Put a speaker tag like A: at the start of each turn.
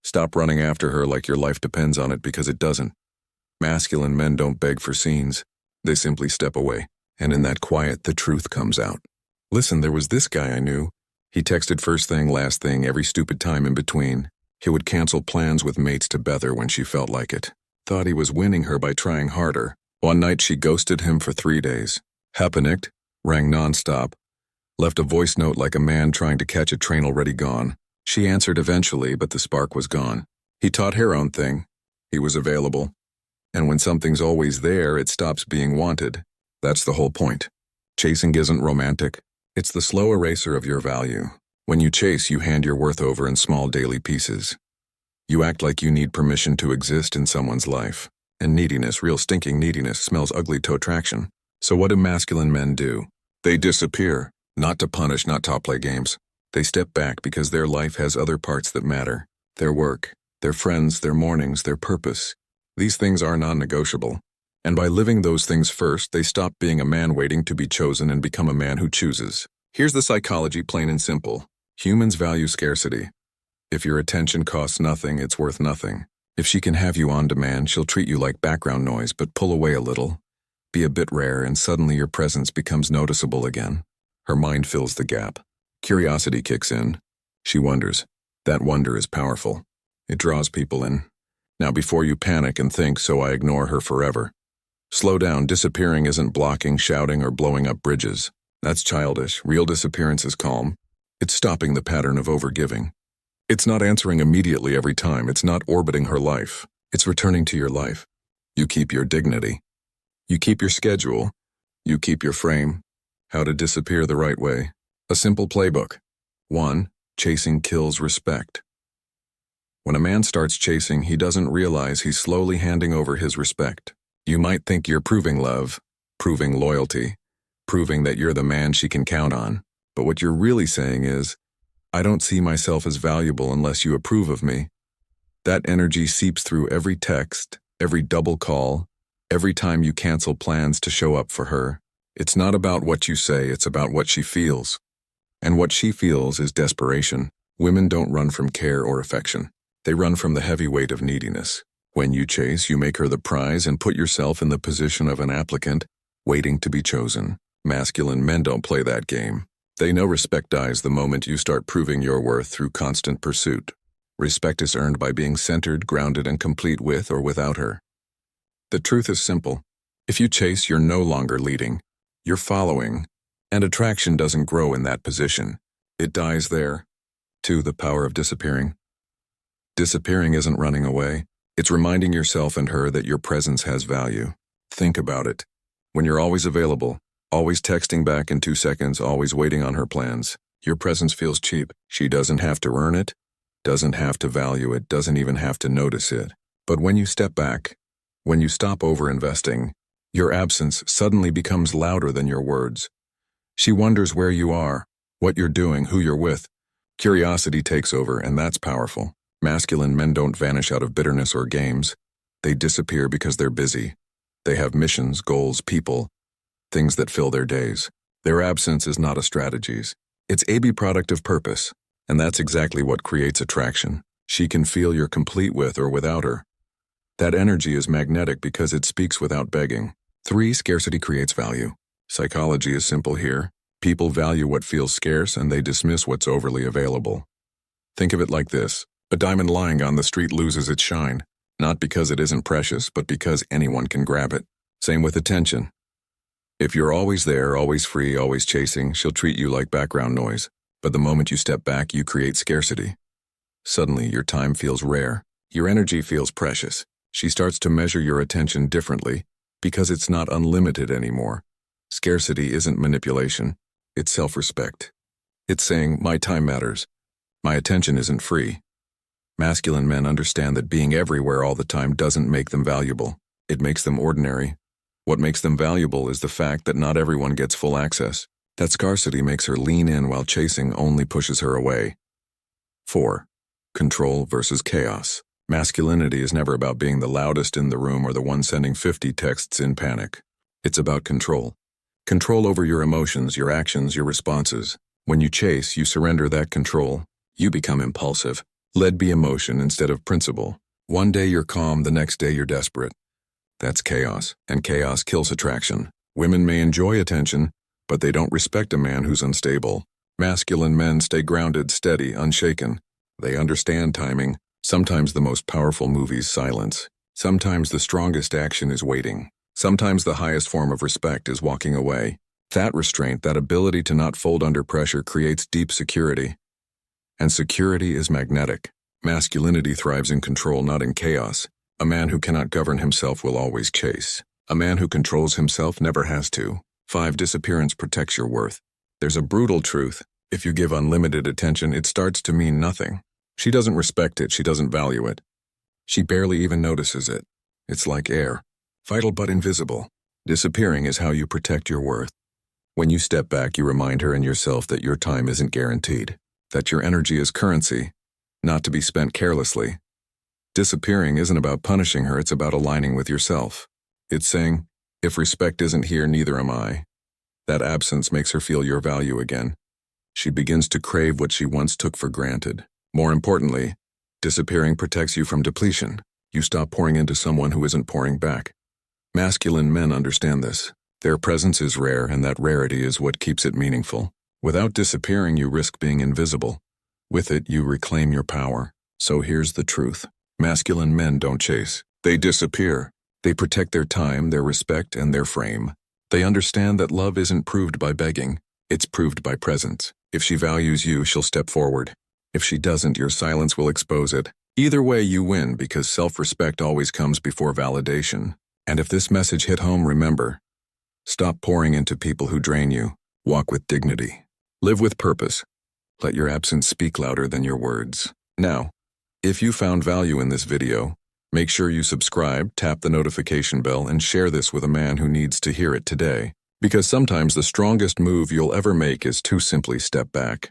A: Stop running after her like your life depends on it, because it doesn't. Masculine men don't beg for scenes. They simply step away. And in that quiet, the truth comes out. Listen, there was this guy I knew. He texted first thing, last thing, every stupid time in between. He would cancel plans with mates to Bether when she felt like it. Thought he was winning her by trying harder. One night she ghosted him for 3 days. Happened, rang nonstop. Left a voice note like a man trying to catch a train already gone. She answered eventually, but the spark was gone. He taught her own thing. He was available. And when something's always there, it stops being wanted. That's the whole point. Chasing isn't romantic. It's the slow eraser of your value. When you chase, you hand your worth over in small daily pieces. You act like you need permission to exist in someone's life. And neediness, real stinking neediness, smells ugly to attraction. So what do masculine men do? They disappear. Not to punish, not to play games. They step back because their life has other parts that matter. Their work, their friends, their mornings, their purpose. These things are non-negotiable. And by living those things first, they stop being a man waiting to be chosen and become a man who chooses. Here's the psychology, plain and simple. Humans value scarcity. If your attention costs nothing, it's worth nothing. If she can have you on demand, she'll treat you like background noise, but pull away a little. Be a bit rare, and suddenly your presence becomes noticeable again. Her mind fills the gap. Curiosity kicks in. She wonders. That wonder is powerful. It draws people in. Now before you panic and think, so I ignore her forever. Slow down. Disappearing isn't blocking, shouting, or blowing up bridges. That's childish. Real disappearance is calm. It's stopping the pattern of overgiving. It's not answering immediately every time. It's not orbiting her life. It's returning to your life. You keep your dignity. You keep your schedule. You keep your frame. How to disappear the right way. A simple playbook. 1. Chasing kills respect. When a man starts chasing, he doesn't realize he's slowly handing over his respect. You might think you're proving love, proving loyalty, proving that you're the man she can count on. But what you're really saying is, I don't see myself as valuable unless you approve of me. That energy seeps through every text, every double call, every time you cancel plans to show up for her. It's not about what you say, it's about what she feels. And what she feels is desperation. Women don't run from care or affection. They run from the heavy weight of neediness. When you chase, you make her the prize and put yourself in the position of an applicant, waiting to be chosen. Masculine men don't play that game. They know respect dies the moment you start proving your worth through constant pursuit. Respect is earned by being centered, grounded, and complete with or without her. The truth is simple. If you chase, you're no longer leading. You're following. And attraction doesn't grow in that position. It dies there. 2. The power of disappearing. Disappearing isn't running away. It's reminding yourself and her that your presence has value. Think about it. When you're always available, always texting back in 2 seconds, always waiting on her plans, your presence feels cheap. She doesn't have to earn it, doesn't have to value it, doesn't even have to notice it. But when you step back, when you stop over-investing, your absence suddenly becomes louder than your words. She wonders where you are, what you're doing, who you're with. Curiosity takes over, and that's powerful. Masculine men don't vanish out of bitterness or games. They disappear because they're busy. They have missions, goals, people, things that fill their days. Their absence is not a strategy. It's a byproduct of purpose, and that's exactly what creates attraction. She can feel you're complete with or without her. That energy is magnetic because it speaks without begging. 3. Scarcity creates value. Psychology is simple here. People value what feels scarce and they dismiss what's overly available. Think of it like this. A diamond lying on the street loses its shine, not because it isn't precious, but because anyone can grab it. Same with attention. If you're always there, always free, always chasing, she'll treat you like background noise. But the moment you step back, you create scarcity. Suddenly, your time feels rare. Your energy feels precious. She starts to measure your attention differently because it's not unlimited anymore. Scarcity isn't manipulation. It's self-respect. It's saying, my time matters. My attention isn't free. Masculine men understand that being everywhere all the time doesn't make them valuable. It makes them ordinary. What makes them valuable is the fact that not everyone gets full access. That scarcity makes her lean in while chasing only pushes her away. 4. Control versus chaos. Masculinity is never about being the loudest in the room or the one sending 50 texts in panic. It's about control. Control over your emotions, your actions, your responses. When you chase, you surrender that control. You become impulsive. Led by emotion instead of principle. One day you're calm, the next day you're desperate. That's chaos, and chaos kills attraction. Women may enjoy attention, but they don't respect a man who's unstable. Masculine men stay grounded, steady, unshaken. They understand timing. Sometimes the most powerful movie's silence. Sometimes the strongest action is waiting. Sometimes the highest form of respect is walking away. That restraint, that ability to not fold under pressure, creates deep security. And security is magnetic. Masculinity thrives in control, not in chaos. A man who cannot govern himself will always chase. A man who controls himself never has to. 5. Disappearance protects your worth. There's a brutal truth. If you give unlimited attention, it starts to mean nothing. She doesn't respect it, she doesn't value it. She barely even notices it. It's like air, vital but invisible. Disappearing is how you protect your worth. When you step back, you remind her and yourself that your time isn't guaranteed, that your energy is currency, not to be spent carelessly. Disappearing isn't about punishing her, it's about aligning with yourself. It's saying, if respect isn't here, neither am I. That absence makes her feel your value again. She begins to crave what she once took for granted. More importantly, disappearing protects you from depletion. You stop pouring into someone who isn't pouring back. Masculine men understand this. Their presence is rare, and that rarity is what keeps it meaningful. Without disappearing, you risk being invisible. With it, you reclaim your power. So here's the truth. Masculine men don't chase. They disappear. They protect their time, their respect, and their frame. They understand that love isn't proved by begging. It's proved by presence. If she values you, she'll step forward. If she doesn't, your silence will expose it. Either way, you win, because self-respect always comes before validation. And if this message hit home, remember, stop pouring into people who drain you. Walk with dignity. Live with purpose. Let your absence speak louder than your words. Now, if you found value in this video, make sure you subscribe, tap the notification bell, and share this with a man who needs to hear it today. Because sometimes the strongest move you'll ever make is to simply step back.